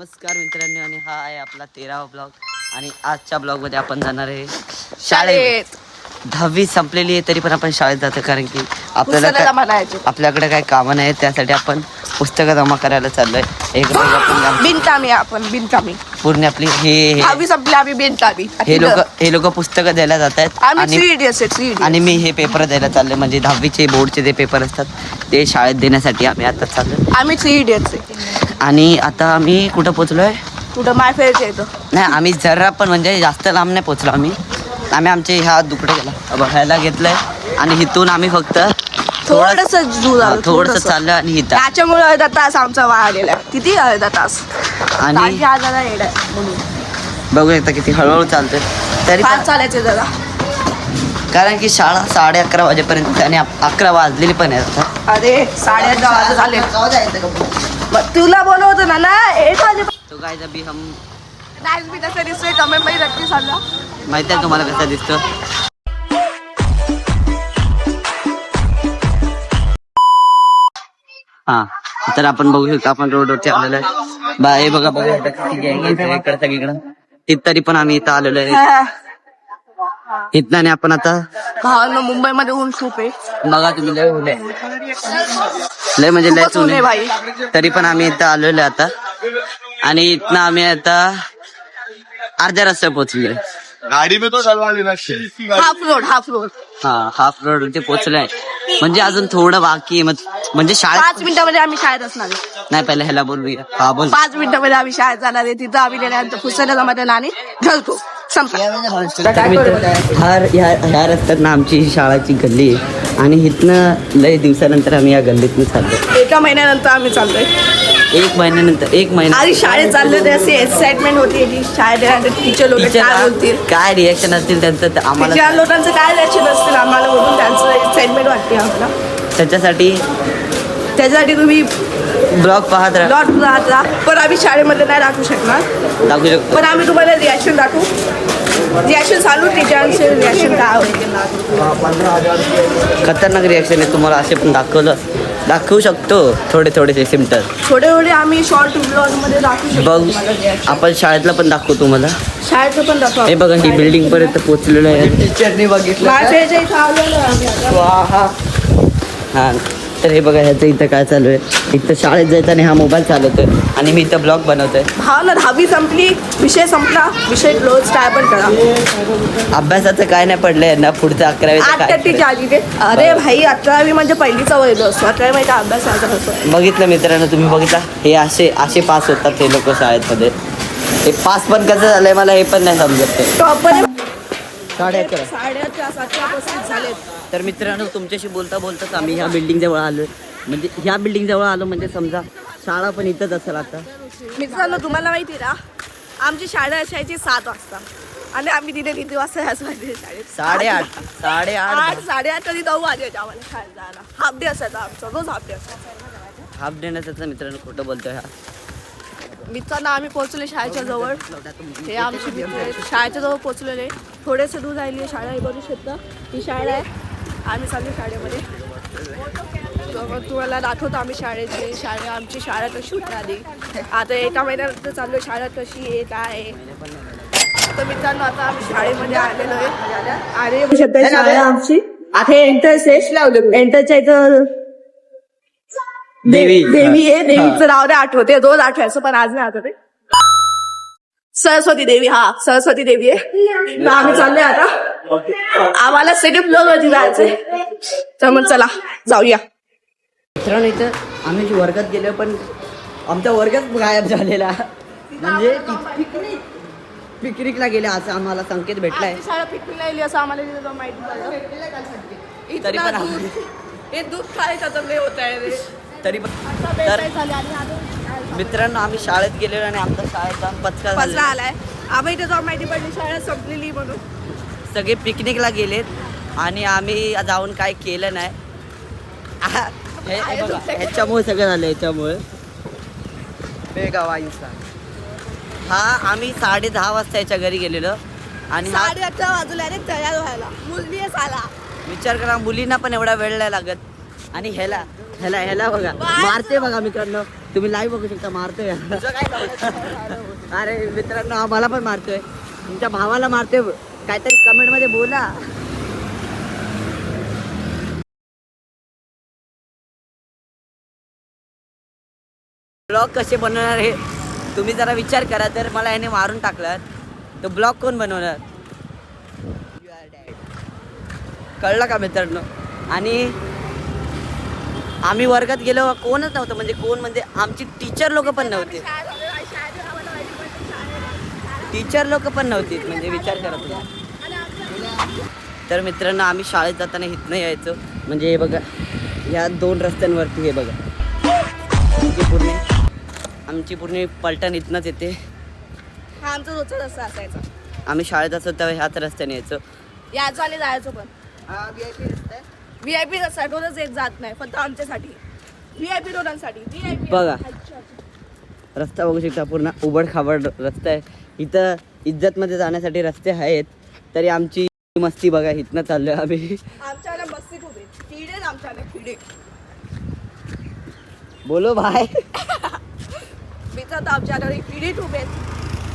नमस्कार मित्रांनो, आणि हा आहे आपला 13वा ब्लॉग. आणि आजच्या ब्लॉग मध्ये आपण जाणार आहे शाळेत. 10वी संपलेली आहे तरी पण आपण शाळेत जातो, कारण की आपल्याकडे काही कामं नाही, त्यासाठी आपण पुस्तकं जमा करायला चाललोय. एक बिनकामी पूर्ण आपली हे लोक पुस्तकं द्यायला जात आहेत आणि मी हे पेपर द्यायला चाललोय. म्हणजे 10वीचे बोर्डचे जे पेपर असतात ते शाळेत देण्यासाठी आम्ही आता चाललोय. आम्ही 3 इडियट्स आणि आता आम्ही कुठं पोहोचलोय? कुठं माय फेअरच्या येतो नाही, आम्ही जरा पण म्हणजे जास्त लांब नाही पोहोचलो. आम्ही आमचे ह्या दुकडे गेला बघायला घेतलंय आणि इथून आम्ही फक्त थोडस चाललं आणि इथं त्याच्यामुळे अर्धा तास आमचा वाढलेला आहे. किती अर्धा तास? आणि बघू एकदा किती हळूहळू चालतोय तरी चालायचं जरा, कारण की शाळा 11:30 वाजेपर्यंत आणि 11 वाजलेली पण आहे. अरे 11:30 झाले. तुला बोलवतो ना 1 वाजे. तो काय अभी हम मी तसं दिसतोय कमेंट नक्की सांगा. माहिती आहे तुम्हाला कसा दिसतो. हा, तर आपण बघू शकतो आपण रोडवरती आलेलो आहे. हे बघा सगळीकडं तरी पण आम्ही इथं आलेलो आहे. इथं आणि आपण आता मुंबईमध्ये ऊन खूप आहे. बघा तुम्ही लय म्हणजे लयच ऊन भाई. तरी पण आम्ही इथं आलेलो आहे आता. आणि इथनं आम्ही आता अर्ध्या रस्त्यावर पोहोचलोय. गाडी में तो डलवाली ना. हाफ रोड हाफ रोड वरती पोहोचलोय. म्हणजे अजून थोडं बाकी म्हणजे शाळेत 5 मिनिटांमध्ये आम्ही शाळेत असणार. नाही, पहिले ह्याला बोलूया. हा बोल. 5 मिनिटांमध्ये आम्ही शाळेत जाणार आहे. तिथं आम्ही गेल्यानंतर पुस्तकं जमा केलं आणि घालतो. ह्या रस्त्यात ना आमची शाळाची गल्ली आहे आणि इथनं लय दिवसानंतर आम्ही या गल्लीतनं चाललोय. 1 महिन्यानंतर आम्ही चाललोय. 1 महिना आणि शाळेत चाललोय ते अशी एक्साइटमेंट होती. शाळेत टीचर लोक काय बोलतील, काय रिएक्शन असतील त्यांचं आम्हाला, त्या लोकांचं काय रिएक्शन असतील आम्हाला बघून त्यांचं एक्साइटमेंट वाटते आम्हाला. त्याच्यासाठी तुम्ही ब्लॉग पाहत राहा. पण आम्ही शाळेमध्ये नाही दाखवू शकणार. दाखवू शकतो, पण आम्ही तुम्हाला रिॲक्शन दाखवू. रिॲक्शन चालू टीचरांचे रिॲक्शन काय होईल. खतरनाक रिॲक्शन आहे. तुम्हाला असे पण दाखवू शकतो थोडे सिम्पटम. थोडे आम्ही शॉर्ट ब्लॉग मध्ये दाखवू शकतो. बघ, आपण शाळेतला पण दाखवू तुम्हाला. शाळेतलं पण दाखवू. हे बघा, ही बिल्डिंग पर्यंत पोहोचलेलं आहे. टीचरनी बघितलं. हा, तर हे बघा ह्याचं इथं काय चालू आहे. इथं शाळेत जायचं आणि हा मोबाईल चालवतोय आणि मी इथं ब्लॉग बनवतोय. हा ना, 10वी संपली, विषय संपला, विषय क्लोज. काय पण करा. अभ्यासाचं काय नाही पडलंय ना, पुढचं 11वी 8 आली ते. अरे भाई, 11वी म्हणजे पहिलीचा वय असतो. 11वी म्हणजे अभ्यासाचा असतो. बघितलं मित्रांनो, तुम्ही बघितला. हे असे पास होतात ते लोक शाळेमध्ये. हे पास पण कसं झालंय मला हे पण नाही समजत. टॉपर 11:30 झाले. तर मित्रांनो, तुमच्याशी बोलताच आम्ही ह्या बिल्डिंग जवळ आलोय. म्हणजे ह्या बिल्डिंग जवळ आलो म्हणजे समजा शाळा पण इथंच असेल आता. मित्रांनो, तुम्हाला माहिती ना, आमची शाळा असायची 7 वाजता आणि आम्ही तिथे किती वाजता यायचो माहिती शाळेत? 8:30 कधी 9 वाजायचे आम्हाला शाळेत जायला. हाफ डे असायचा आमचा, रोज हाफ डे असायचा. हाफ डे नसायचं मित्रांनो, खोटं बोलतोय हा. मित्रांनो, आम्ही पोहोचले शाळेच्या जवळ. हे आमचे मित्र आहेत. शाळेच्या जवळ पोहोचलेले. थोडेसे दूर राहिली आहे शाळा. हे बघू शकता, ही शाळा आहे. आम्ही चाललो शाळेमध्ये. तुम्हाला दाखवतो आम्ही आमची शाळा कशी आली. आता 1 महिन्यानंतर चाललो शाळा कशी आहे, काय आहे. तर मित्रांनो, आता आम्ही शाळेमध्ये आलेलो आहे. अरे शाळा आमची आता एंट्रन्स आहे. एंट्रन्सच्या इथं देवी आहे. देवीचं नाव नाही आठवते, रोज आठवायचं पण आज नाही आठवते. सरस्वती देवी. हा, सरस्वती देवी आहे. आम्ही चाललोय आता. आम्हाला सेकंड फ्लोअर वरती जायचंय. तर मग चला जाऊया. मित्रांनो, इथं आम्ही वर्गात गेलो पण आमचा वर्गच गायब झालेला. म्हणजे पिकनिकला गेले असं आम्हाला संकेत भेटलाय. शाळा पिकनिकला गेली असं आम्हाला माहिती झालं. तरी पण हे दूध खायचं तर लय होत आहे रे. तरी पण तर मित्रांनो, आम्ही शाळेत गेलेलो आणि आमचा शाळेत जाऊन पचका आलाय. आम्ही इथे जाऊन माहिती पडली शाळा संपलेली म्हणून. सगळे पिकनिकला गेलेत आणि आम्ही जाऊन काय केलं नाही. ह्याच्यामुळे सगळं झालं. ह्याच्यामुळे हा, आम्ही 10:30 वाजता याच्या घरी गेलेलो आणि 8:30 वाजल्या रे तयार व्हायला. मुलगी आला. विचार करा, मुलींना पण एवढा वेळ नाही लागत. आणि ह्याला बघा मारते बघा मित्रांनो. तुम्ही लाईव्ह बघू शकता, मारतोय. अरे मित्रांनो आम्हाला पण मारतोय, तुमच्या भावाला मारतोय, काहीतरी कमेंट मध्ये बोला. ब्लॉग कसे बनवणार हे तुम्ही जरा विचार करा. तर मला याने मारून टाकलात तर ब्लॉग कोण बनवणार? कळलं का मित्रांनो? आणि आम्ही वर्गात गेलो कोणच नव्हतं, म्हणजे कोण म्हणजे आमची टीचर लोक पण नव्हते. टीचर लोक पण नव्हती, म्हणजे विचार करा तुम्ही. तर मित्रांनो आम्ही शाळेत जाताना इथनं यायचो, म्हणजे हे बघा ह्या 2 रस्त्यांवरती, हे बघा आमची पूर्ण पलटण इथनंच येते. हा आमचा रोजचा रस्ता असायचा. आम्ही शाळेत असतो तेव्हा ह्याच रस्त्याने यायचो. यायचो आणि जायचो पण. VIP रस्ता रोजच एक जात नाही, फक्त आमच्यासाठी. VIP रोडांसाठी. VIP बघा रस्ता बघू शकता, पूर्ण उबड खाबड रस्ता आहे. इथं इज्जतमध्ये जाण्यासाठी रस्ते आहेत, तरी आमची मस्ती बघा इथनं चाललोय आम्ही. आमच्याला मस्ती खूप आहे. किडे आमच्याला किडे. बोलो भाई. मित्र तर आमच्याकडे किडे खूप आहेत.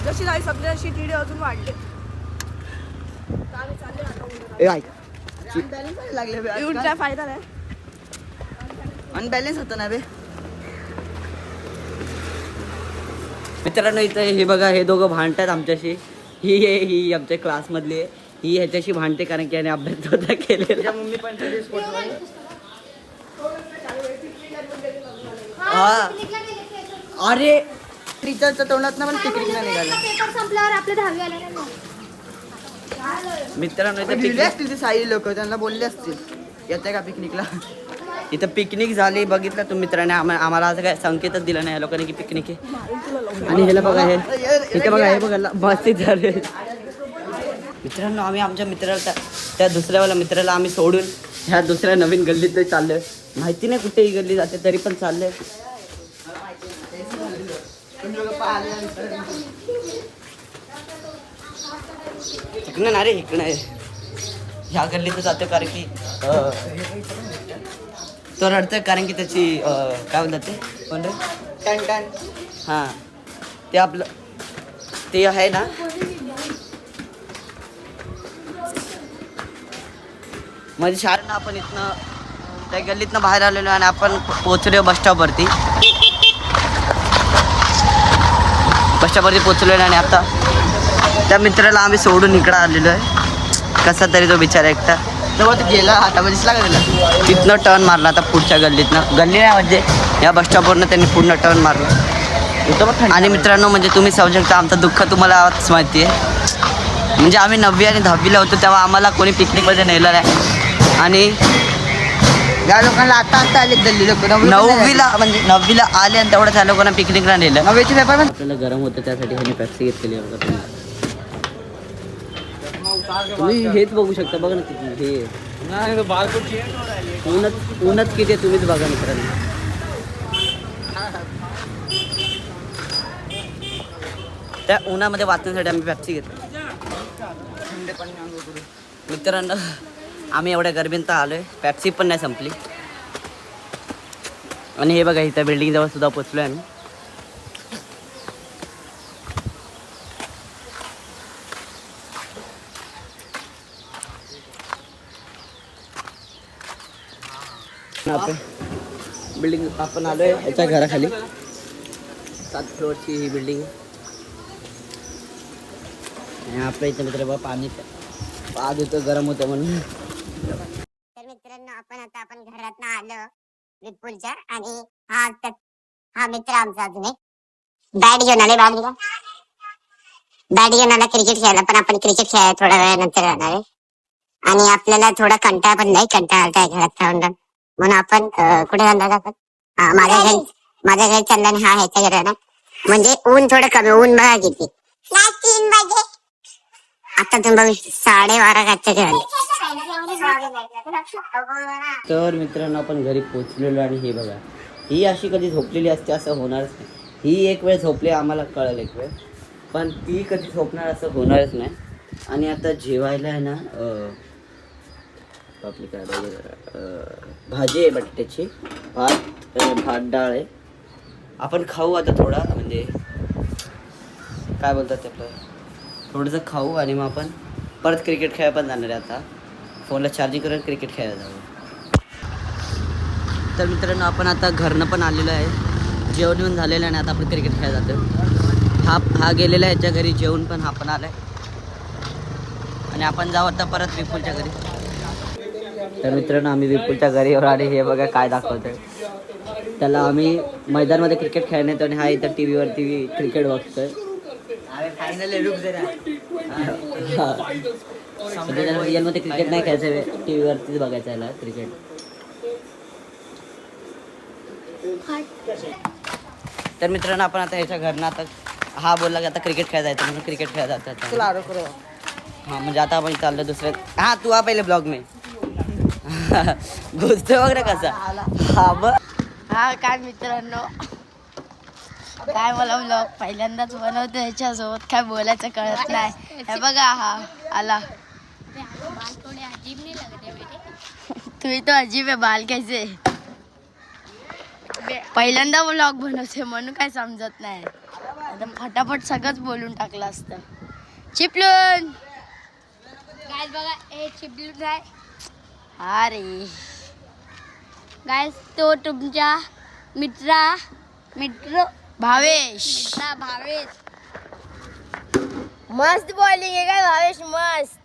जशी नाही सगळे अशी किडे अजून वाढले. उलटा फायदा नाही. अनबॅलेन्स होतं ना बे. मित्रांनो इथं हे बघा, हे दोघं भांडतात आमच्याशी. ही आमच्या क्लासमधली आहे. ही ह्याच्याशी भांडते कारण की याने अभ्यास होता केलेला. मम्मी पण हा. अरे टीचरच्या तोंडात पण पिकनिकला निघालं. पेपर संपल्यावर आपले 10वी आले नाही. मित्रांनो इथं पिकनिक असतील, ते साई लोक त्यांना बोलले असतील येते का पिकनिकला. इथं पिकनिक झाली बघितलं तुम्ही मित्रांनो. आम्हाला असं काय संकेतच दिला नाही या लोकांनी की पिकनिक आहे. आणि ह्याला बघा, हे इथे बघा, हे बघा मस्ती झाले. मित्रांनो आम्ही आमच्या मित्राला त्या दुसऱ्यावाला मित्राला आम्ही सोडून ह्या दुसऱ्या नवीन गल्लीत चाललोय. माहिती नाही कुठे ही गल्ली जाते, तरी पण चाललोय. इकडनं ना रे, इकडनं आहे. ह्या गल्लीत जातो कारण की तो रडतोय कारण की त्याची काय बोलतात ते कोण रे, टन टन. हां ते आपलं ते आहे ना. म्हणजे शाळेनं आपण इथनं त्या गल्लीतनं बाहेर आलेलो आणि आपण पोचलो बस स्टॉपवरती. पोचलो आणि आता त्या मित्राला आम्ही सोडून इकडं आलेलो आहे. कसा तरी तो बिचारा एकटा तो गेला. आता दिसला का त्याला? तिथनं टर्न मारला आता पुढच्या गल्लीतनं. गल्ली नाही म्हणजे या बस स्टॉपवरनं त्यांनी पूर्ण टर्न मारला. आणि मित्रांनो म्हणजे तुम्ही समजू शकता आमचं दुःख तुम्हाला आवाज माहिती आहे. म्हणजे आम्ही 9वी आणि 10वीला होतो तेव्हा आम्हाला कोणी पिकनिकमध्ये नेलं नाही. आणि या लोकांना आता आले गल्ली लोक 9वीला आले आणि तेवढं त्या लोकांना पिकनिकला नेलं. 9वीचे पेपर पण आपल्याला गरम होतं त्यासाठी ह्याने पॅप्सी घेतलेली आहे बघा. तुम्ही हेच बघू शकता बघा ना किती हे उन्हात किती आहे तुम्हीच बघा मित्रांनो. त्या उन्हामध्ये वाचण्यासाठी आम्ही पॅप्सी घेतो. मित्रांनो आम्ही एवढ्या गरमीत आलोय, पॅप्सी पण नाही संपली. आणि हे बघा इथं बिल्डिंग जवळ सुद्धा पोचलोय आम्ही. बिल्डिंग आपण आलोय याच्या घराखाली. 7 फ्लोअरची ही बिल्डिंग. आणि आपल्या इथं मित्र बघा पाणी पाच होतं, गरम होतं म्हणून. तर मित्रांनो आपण घरात आलो विपुलच्या. आणि हा मित्र आमचा अजून एक बॅट घेऊन आले. बॅट घेऊन आला क्रिकेट खेळायला. पण आपण क्रिकेट खेळायला थोड्या वेळानंतर जाणार आहे. आणि आपल्याला थोडा कंटाळा पण नाही, कंटाळा आलता घरात राहून. म्हणून आपण कुठे जाणार आपण? माझ्या घरी चालला आणि हा ह्याच्या घरी ना. म्हणजे ऊन थोडं कमी. ऊन बघा किती 3 वाजे. आता तुम्ही बघू 12:30 घातच्या घरी. तर मित्रांनो आपण घरी पोचलेलो. आणि हे बघा ही अशी कधी झोपलेली असते असं होणारच नाही. ही एक वेळ झोपली आम्हाला कळलं एक वेळ, पण ती कधी झोपणार असं होणारच नाही. आणि आता जेवायला आहे ना आपली काय भाजी आहे बटाट्याची. भात डाळ आहे आपण खाऊ आता थोडा, म्हणजे काय बोलतात ते आपलं, थोडंसं खाऊ आणि मग आपण परत क्रिकेट खेळायला पण जाणार आहे. आता फोनला चार्जिंग करून क्रिकेट खेळायला जाऊ. तर मित्रांनो आपण आता घरनं पण आलेलो आहे, जेवण येऊन झालेलं आहे आणि आता आपण क्रिकेट खेळायला जातो. हा गेलेला आहे ह्याच्या घरी जेवण, पण हा पण आला आहे आणि आपण जाऊ आता परत विपुलच्या घरी. तर मित्रांनो आम्ही विपुलच्या घरीवर आणि हे बघा काय दाखवतोय त्याला. आम्ही मैदानमध्ये क्रिकेट खेळण्यात येतो आणि हा इथं टी व्हीवरती क्रिकेट बघतोय. रिअलमध्ये क्रिकेट नाही खेळायचं, टी व्हीवरतीच बघायचं याला क्रिकेट. तर मित्रांनो आपण आता ह्याच्या घरनं आता हा बोलला की आता क्रिकेट खेळायला जायचं म्हणून क्रिकेट खेळायला जातात. हां म्हणजे आता आपण चाललो दुसऱ्या. हां तू हा पहिले ब्लॉग में घुसतोय वगैरे कसा. हा बघ हा काय मित्रांनो, काय मला ब्लॉग पहिल्यांदाच बनवतो, ह्याच्यासोबत काय बोलायचं कळत नाही. हे बघा हा आला. तुम्ही तो अजीब आहे, बाल कैसे. पहिल्यांदा ब्लॉग बनवते म्हणून काय समजत नाही. आता फटाफट सगळंच बोलून टाकलं असतं. चिपलून गायस बघा, हे चिपलून आहे. हा रे गायस, तो तुमच्या मित्र भावेश. मस्त बॉलिंग आहे काय भावेश, मस्त.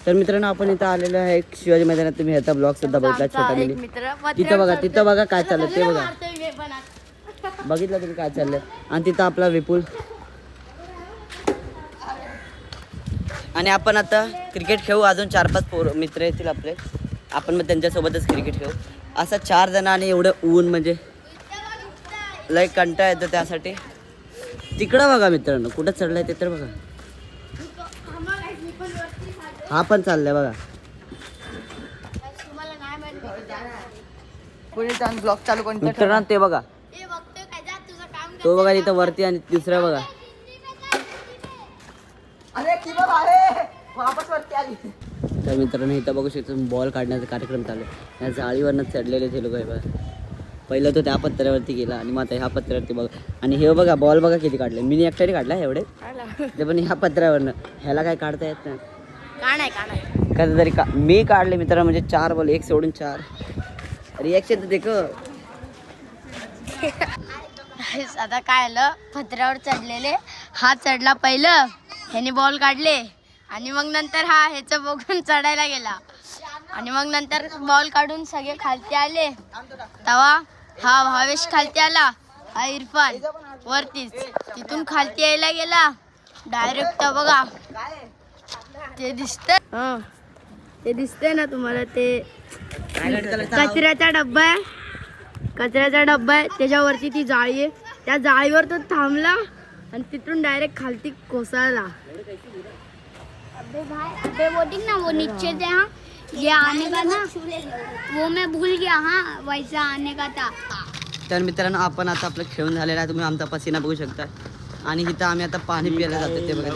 तर मित्रांनो आपण इथं आलेलो आहे शिवाजी मैदानात. तुम्ही ह्याचा ब्लॉग सुद्धा बघितला छोटा मिनी. मित्र तिथं बघा काय चाललं ते बघा. बघितलं तुम्ही काय चाललंय. आणि तिथं आपला विपुल. आणि आपण आता क्रिकेट खेळू. अजून 4-5 मित्र येतील आपले, आपण मग त्यांच्यासोबतच क्रिकेट खेळू. असं 4 जण आणि एवढं ऊन म्हणजे लय कंटाळा येतो त्यासाठी. तिकडं बघा मित्रांनो कुठं चढलंय ते तर बघा. हा पण चाललाय बघा. ब्लॉग चालू करून मित्रांनो ते बघा, तो बघा तिथं वरती आणि दुसरा बघा. तर मित्रांनो इथं बघू शकतो बॉल काढण्याचा कार्यक्रम चालू आहे. या जाळीवरनं चढलेले ते लोक आहे बघा. पहिलं तो त्या पत्र्यावरती गेला आणि मग आता ह्या पत्र्यावरती बघा. आणि हे बघा बॉल बघा किती काढले. मी एकट्याने काढला एवढे ते, पण ह्या पत्र्यावरनं ह्याला काय काढता येत नाही. कधी तरी मी काढले मित्रांनो, म्हणजे 4 बॉल, 1 सोडून 4. रिॲक्शन तर देख. आता काय आलं, पत्र्यावर चढलेले, हा चढला पहिलं, ह्याने बॉल काढले आणि मग नंतर हा ह्याचं बघून चढायला गेला आणि मग नंतर बॉल काढून सगळे खालती आले. तेव्हा हा भावेश खालती आला, हा इरफान वरतीच. तिथून खालती यायला गेला डायरेक्ट. बघा ते दिसतंय, ते दिसतंय ना तुम्हाला, ते कचऱ्याचा डब्बा आहे, त्याच्यावरती ती जाळी आहे. त्या जाळीवर तो थांबला आणि तिथून डायरेक्ट खालती कोसळला. अबे वो देख ना, वो नीचे थे. हाँ ये आने का ना, वो मैं भूल गया. हाँ वैसा आने का था. तर मित्रांनो आपण आता आपलं खेळून झालेलं आहे. तुम्ही आमचा पसीना बघू शकता. आणि इथं आम्ही आता पाणी प्यायला जातो. ते बघा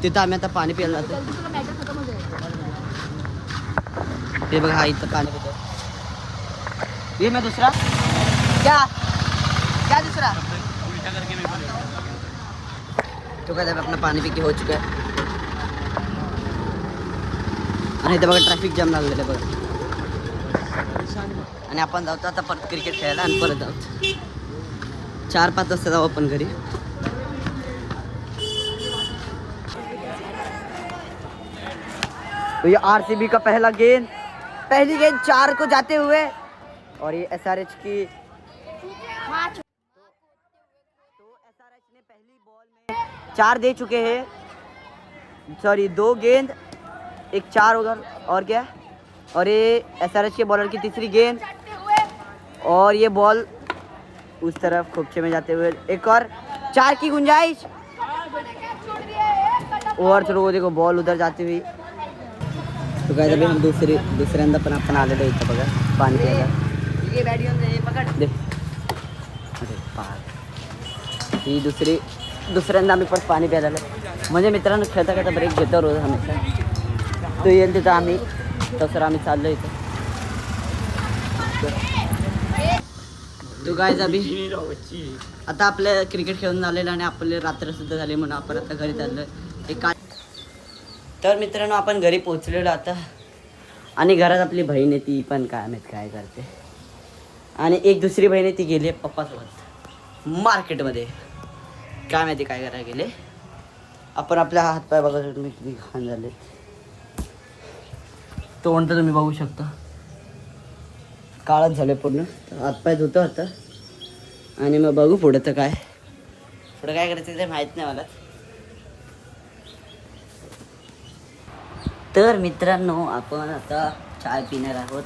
तिथं आम्ही आता पाणी प्यायला जातो. ते बघा हा इथं पाणी पितो. ये मैं दूसरा क्या दूसरा तो काय अपना पाणी पिके हो चुका है. आणि इथं बघा ट्रॅफिक जाम लागलेलं आहे बघा. आणि आपण जातो आता परत क्रिकेट खेळायला आणि परत जाऊ. 4-5 वाजता जाऊ आपण घरी. तो ये आरसीबी का पहली गेंद 4 को जाते हुए, और ये एसआरएच की, तो एसआरएच ने पहली बॉल में 4 दे चुके हैं. सॉरी 2 गेंद 1 4 होगा और क्या. और ये एसआरएच के बॉलर की तीसरी गेंद, और ये बॉल उस तरफ खोपचे में जाते हुए एक और 4 की गुंजाइश. ओव्हर थ्रो देखो बॉल उधर जाती हुई. तो काय अभी हम दुसऱ्यांदा पण आपण आलेलो इथं बघा पाणी प्यायला. दे अरे पार ही दुसऱ्यांदा आम्ही परत पाणी प्यायला आलो. म्हणजे मित्रांनो खेळता खेळता ब्रेक घेतो रोज हमेशा. तो येईल तिथं आम्ही तसं आम्ही चाललो इथं. तो काय अभि आता आपलं क्रिकेट खेळून झालेलं आणि आपले रात्र सुद्धा झाली म्हणून आपण आता घरी चाललोय एक काय. तर मित्रांनो आपण घरी पोहोचलेलो आता आणि घरात आपली बहीण आहे ती पण काय माहित काय करते आणि एक दुसरी बहीण आहे ती गेली आहे पप्पासोबत मार्केटमध्ये काय माहिती काय करायला गेले. आपण आपल्या हातपाय बघा तुम्ही किती घाण झाले. तोंड तर तुम्ही बघू शकता काळच झाले पूर्ण. हातपाय धुतं होतं आणि मग बघू पुढं तर काय करायचं ते माहीत नाही मला. तर मित्रांनो आपण आता चाय पिणार आहोत.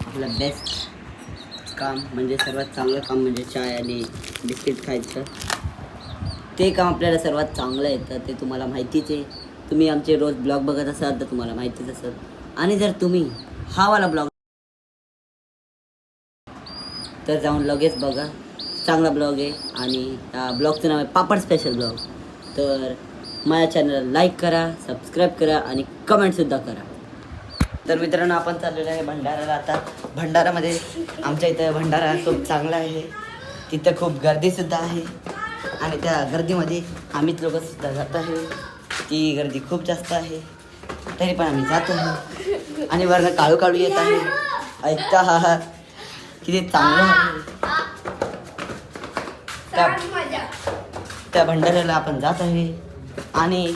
आपलं बेस्ट काम म्हणजे सर्वात चांगलं काम म्हणजे चाय आणि बिस्किट खायचं. ते काम आपल्याला सर्वात चांगलं येतं ते तुम्हाला माहितीच आहे. तुम्ही आमचे रोज ब्लॉग बघत असाल तर तुम्हाला माहितीच असेल. आणि जर तुम्ही हा वाला ब्लॉग तर जाऊन लगेच बघा चांगला ब्लॉग आहे आणि त्या ब्लॉगचं नाव आहे पापड स्पेशल ब्लॉग. तर माझ्या चॅनलला लाईक करा, सबस्क्राईब करा आणि कमेंटसुद्धा करा. तर मित्रांनो आपण चाललेलो आहे भंडाराला. आता भंडारामध्ये आमच्या इथं भंडारा खूप चांगला आहे. तिथं खूप गर्दीसुद्धा आहे आणि त्या गर्दीमध्ये आम्हीच लोकंसुद्धा जात आहे. ती गर्दी खूप जास्त आहे तरी पण आम्ही जात आहे आणि वरनं काळू काळू येत आहे. ऐकता हा किती चांगलं आहे. त्या भंडाऱ्याला आपण जात आहे आणि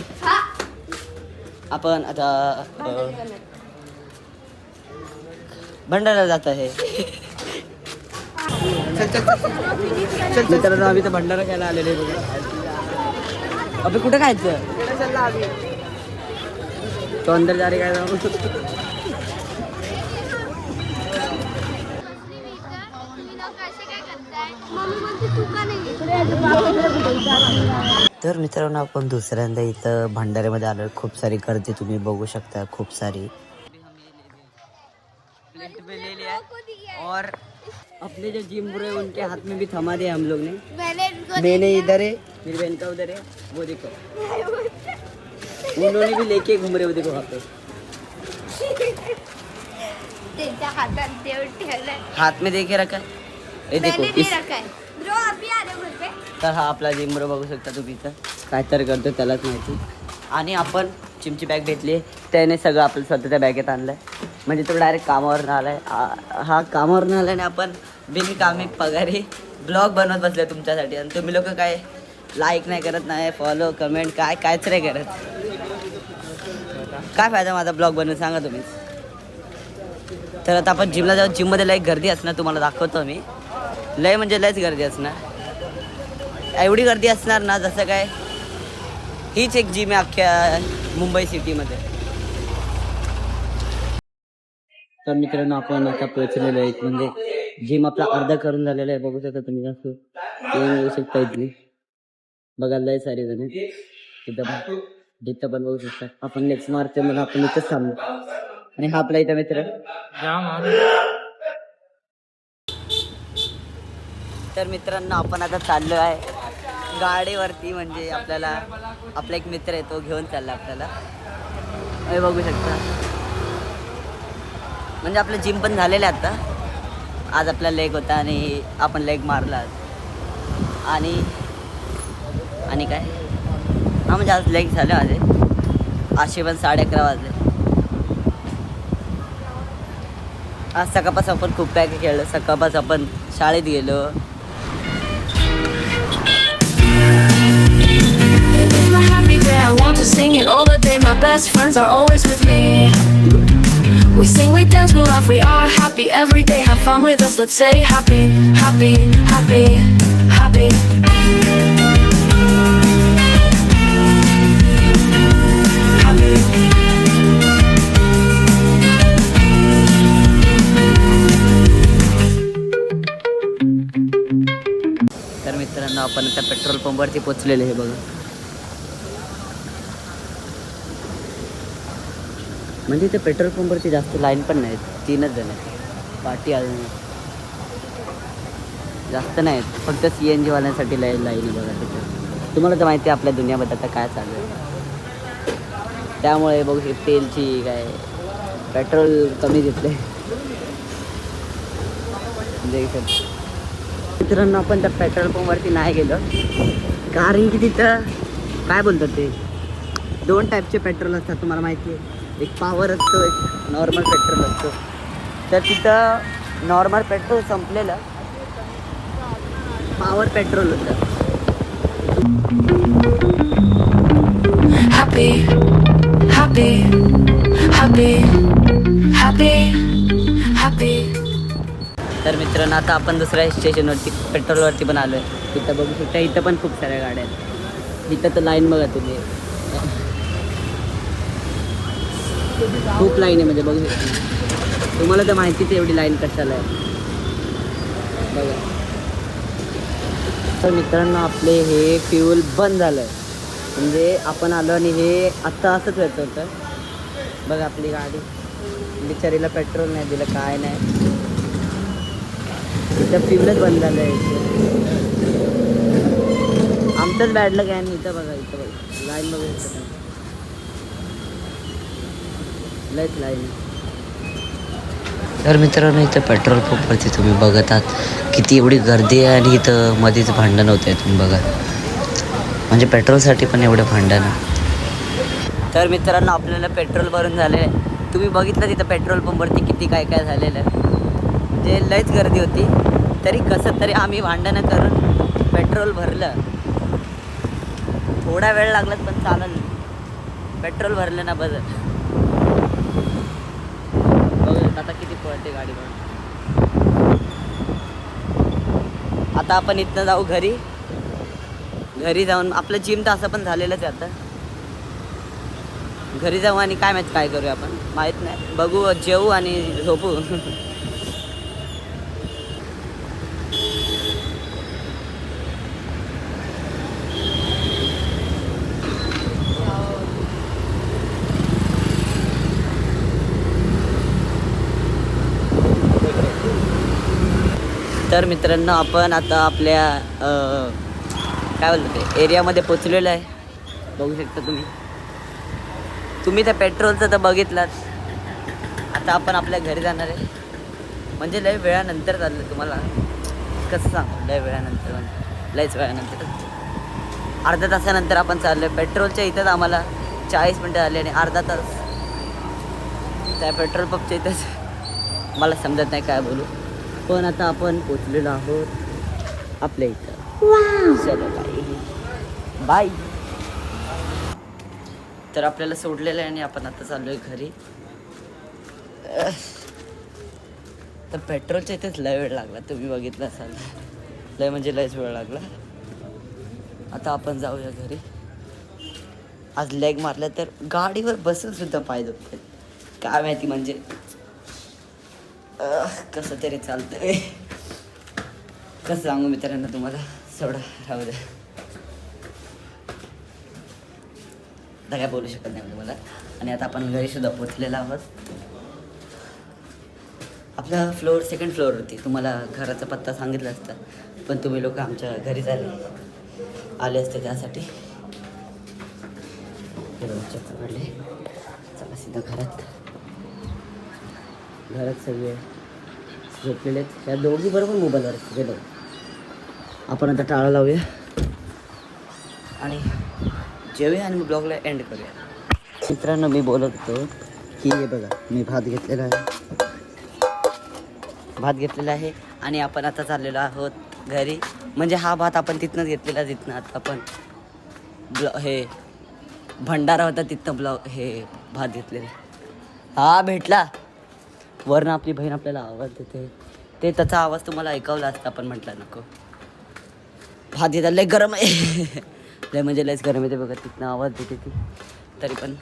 आपण आता भंडाऱ्याला जात आहे. मित्रांनो आम्ही तर भंडारा खायला आलेले आहे बघा. अबे कुठं खायचं तो अंदर जा रे काय जाऊ. तर मित्रांनो आपण दुसऱ्यांदा इथं भंडाऱ्यामध्ये आलो. खूप सारी गर्दी तुम्ही बघू शकता खूप सारी. और अपने जो जिम ब्रो है उनके हाथ में भी थमा दिया हम लोग ने. मैंने इधर है मेरी बहन का उधर है वो देखो उन्होंने भी लेके घूम रहे हो देखो वहाँ पे. हाथ में देखे रखा ये देखो इस. तर हा आपला जिम ब्रो बघू शकता तुम्ही इथं काय तर करतो त्यालाच माहिती. आणि आपण जिमची बॅग भेटली त्याने सगळं आपलं स्वतःच्या बॅगेत आणलं आहे. म्हणजे तो डायरेक्ट कामावरून आला आहे. हा कामावरून आला आणि आपण बिनकामी पगारी ब्लॉग बनवत बसले तुमच्यासाठी. आणि तुम्ही लोक काय लाईक नाही करत नाही फॉलो कमेंट कायच नाही करत. काय फायदा माझा ब्लॉग बनवून सांगा तुम्ही. तर आता आपण जिमला जाऊ. जिममध्ये लय गर्दी असणार तुम्हाला दाखवतो मी. लय म्हणजे लयच गर्दी असणार. एवढी गर्दी असणार ना जसं काय हीच एक जिम आहे अख्ख्या मुंबई सिटीमध्ये. तर मित्रांनो आपण आता पोहोचलेलो आहे. म्हणजे जिम आपला अर्धा करून झालेला आहे. बघू शकता तुम्ही असं येऊ शकता इथली. बघा लय सारे जण इथं पण बघू शकता. आपण लेग्स मारते म्हणून आपण इथंच थांबलो. आणि हा आपला इथं मित्र. तर मित्रांनो आपण आता चाललो आहे गाडीवरती. म्हणजे आपला एक मित्र आहे तो घेऊन चालला आपल्याला. हे बघू शकता. म्हणजे आपलं जिम पण झालेलं आहे आता. आज आपला लेग होता आणि आपण लेग मारला. आणि काय हा म्हणजे आज लेग झाले माझे. असे पण 11:30 वाजले. आज सकाळपासून आपण खूप काय खेळलो. सकाळपासून आपण शाळेत गेलो. I want to sing it all the day. My best friends are always with me. We sing, we dance, we laugh, we are happy every day. Have fun with us, let's say happy, happy, happy, happy. तर मित्रांनो आपण आता petrol पंपवरती पोचलेले आहे बघा. म्हणजे इथे petrol पंपवरती जास्त लाईन पण नाही. 3च जण आहेत. पार्टी अजून जास्त नाहीत. फक्त CNG वाल्यांसाठी लाईन आहे बघा तिथे. तुम्हाला तर माहिती आहे आपल्या दुनियामध्ये आता काय चालू आहे. त्यामुळे बघू तेलची काय पेट्रोल कमी घेतले. मित्रांनो आपण त्या पेट्रोल पंपवरती नाही गेलो कारण की तिथं काय बोलतात ते 2 टाईपचे पेट्रोल असतात तुम्हाला माहिती आहे. एक पॉवर असतो, एक नॉर्मल पेट्रोल असतो. तर तिथं नॉर्मल पेट्रोल संपलेलं, पॉवर पेट्रोल होतं. Happy, happy, happy, happy, happy. तर मित्रांनो आता आपण दुसऱ्या स्टेशनवरती पेट्रोलवरती पण आलो आहे. तिथं बघू शकता, इथं पण खूप साऱ्या गाड्या आहेत. इथं तर लाईन बघा तुम्ही, खूप लाईन आहे म्हणजे बघू शकता. तुम्हाला तर माहितीच आहे एवढी लाईन कशाला आहे बघा. तर मित्रांनो आपले हे फ्यूल बंद झालं आहे, म्हणजे आपण आलो आणि हे आत्ता असंच व्हायचं होतं. बघा आपली गाडी, बिचारीला पेट्रोल नाही दिलं, काय नाही. इथं फ्यूलच बंद झालं आहे. आमचंच बॅडलं काय नाही. इथं बघा, इथं बघा लाईन बघू शकता, लयच लाईन. तर मित्रांनो इथं पेट्रोल पंपवरती तुम्ही बघत आहात किती एवढी गर्दी आहे आणि इथं मध्येच भांडण होत आहे. तुम्ही बघा, म्हणजे पेट्रोलसाठी पण एवढं भांडण. तर मित्रांनो आपल्याला पेट्रोल भरून झाले. तुम्ही बघितलं तिथं पेट्रोल पंपवरती किती काय काय झालेलं आहे, म्हणजे लयच गर्दी होती. तरी कसं तरी आम्ही भांडणं करून पेट्रोल भरलं. थोडा वेळ लागला पण चालेल, पेट्रोल भरलं ना बरं. बघा आता किती पळते गाडी. आता आपण इथनं जाऊ घरी. घरी जाऊन आपलं जिम तर असं पण झालेलंच आहे. आता घरी जाऊ आणि काय माहिती काय करूया आपण, माहीत नाही. बघू, जेवू आणि झोपू. तर मित्रांनो आपण आता आपल्या काय बोलतो ते एरियामध्ये पोचलेलो आहे. बघू शकता तुम्ही त्या पेट्रोलचं तर बघितलात. आता आपण आपल्या घरी जाणार आहे, म्हणजे लय वेळानंतर चाललं. तुम्हाला कसं सांगू, लय वेळानंतर म्हणजे लयच वेळानंतर, अर्ध्या तासानंतर आपण चाललो आहे. पेट्रोलच्या इथंच आम्हाला 40 मिनटं झाली आणि अर्धा तास त्या पेट्रोल पंपच्या इथंच. मला समजत नाही काय बोलू, पण आता आपण पोचलेलो आहोत आपल्या इथं. चलो बाय. तर आपल्याला सोडलेलं आहे आणि आपण आता चाललो आहे घरी. तर पेट्रोलच्या इथेच लय वेळ लागला, तुम्ही बघितलं असाल. लय म्हणजे लयच वेळ लागला. आता आपण जाऊया घरी. आज लेग मारलं तर गाडीवर बसून सुद्धा पाय दुखते, काय माहिती. म्हणजे कसं तरी चालतंय. कसं सांगू मित्रांनो तुम्हाला, सोडा राहू द्या. आता काय बोलू शकत नाही तुम्हाला. आणि आता आपण घरी सुद्धा पोचलेलो आहोत. आपला फ्लोअर 2nd फ्लोअरवरती. तुम्हाला घराचा पत्ता सांगितला असता, पण तुम्ही लोक आमच्या घरी आले असते त्यासाठी. चक्कर काढले. चला सीधा घरात सगळे झोपलेले आहेत. त्या दोघी बरोबर मोबाईलवर गेलो. आपण आता टाळा लावूया आणि जेवूया आणि ब्लॉगला एंड करूया. मित्रांनो मी बोलत होतो की हे बघा, मी भात घेतलेला आहे आणि आपण आता चाललेलो आहोत घरी. म्हणजे हा भात आपण तिथनंच घेतलेला, तिथनं आता आपण हे भंडारा होता तिथनं हे भात घेतलेला. हा भेटला. वरनं आपली बहीण आपल्याला आवाज देते, ते त्याचा आवाज तुम्हाला ऐकवला असता पण म्हटलं नको. भात घेता लय गरम आहे. लय म्हणजे लयच गरम येते बघा. तिथनं आवाज देते ती. तरी पण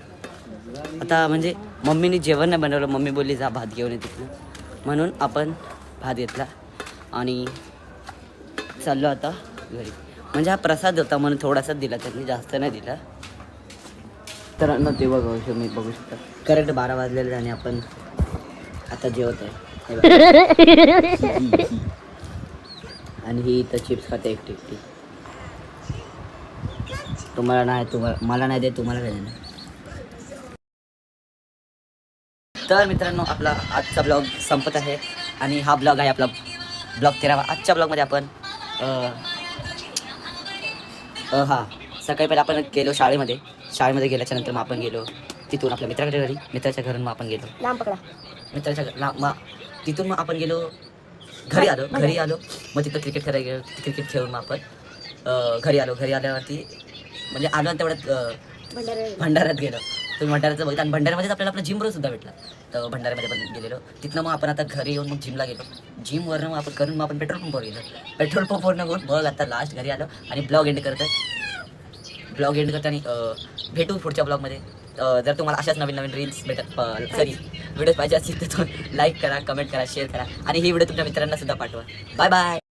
आता म्हणजे मम्मीने जेवण नाही बनवलं. मम्मी बोलली जा भात घेऊन ये तिथनं, म्हणून आपण भात घेतला आणि चाललो आता घरी. म्हणजे हा प्रसाद होता म्हणून थोडासा दिला त्यांनी, जास्त नाही दिला. तर ते बघा तुम्ही बघू शकता करेक्ट 12 वाजलेले आणि आपण आता जेवत आहे. आणि ही इथं चिप्स खाते एकटी. मला नाही दे, तुम्हाला काय देणार. तर मित्रांनो आपला आजचा ब्लॉग संपत आहे आणि हा ब्लॉग आहे आपला ब्लॉग 13. आजच्या ब्लॉगमध्ये आपण हां सकाळी पहिला आपण गेलो शाळेमध्ये गेल्याच्या नंतर मग आपण गेलो तिथून आपल्या मित्राच्या घरी, मित्राच्या घरून मग आपण गेलो लांब पकडा. मित्राच्या मग तिथून मग आपण गेलो घरी आलो मग तिथं क्रिकेट खेळायला गेलो. क्रिकेट खेळून मग आपण घरी आल्यावरती म्हणजे आलो आणि तेवढ्यात भंडाऱ्यात गेलो. तुम्ही भंडाऱ्याचं बघितलं आणि भंडाऱ्यामध्येच आपल्याला आपला जिम सुद्धा भेटला. तर भंडाऱ्यामध्ये पण गेलेलो. तिथनं मग आपण आता घरी येऊन मग जिमला गेलो. जिमवरनं मग आपण करून मग आपण पेट्रोल पंपवर गेलो. पेट्रोल पंपवरनं घेऊन मग आता लास्ट घरी आलो आणि ब्लॉग एंड करताना भेटू पुढच्या ब्लॉगमध्ये. जर तुम्हाला अशाच नवीन रील्स व्हिडिओ पाहिजे असतील तर लाईक करा, कमेंट करा, शेअर करा आणि ही व्हिडिओ तुमच्या मित्रांना सुद्धा पाठवा. Bye bye.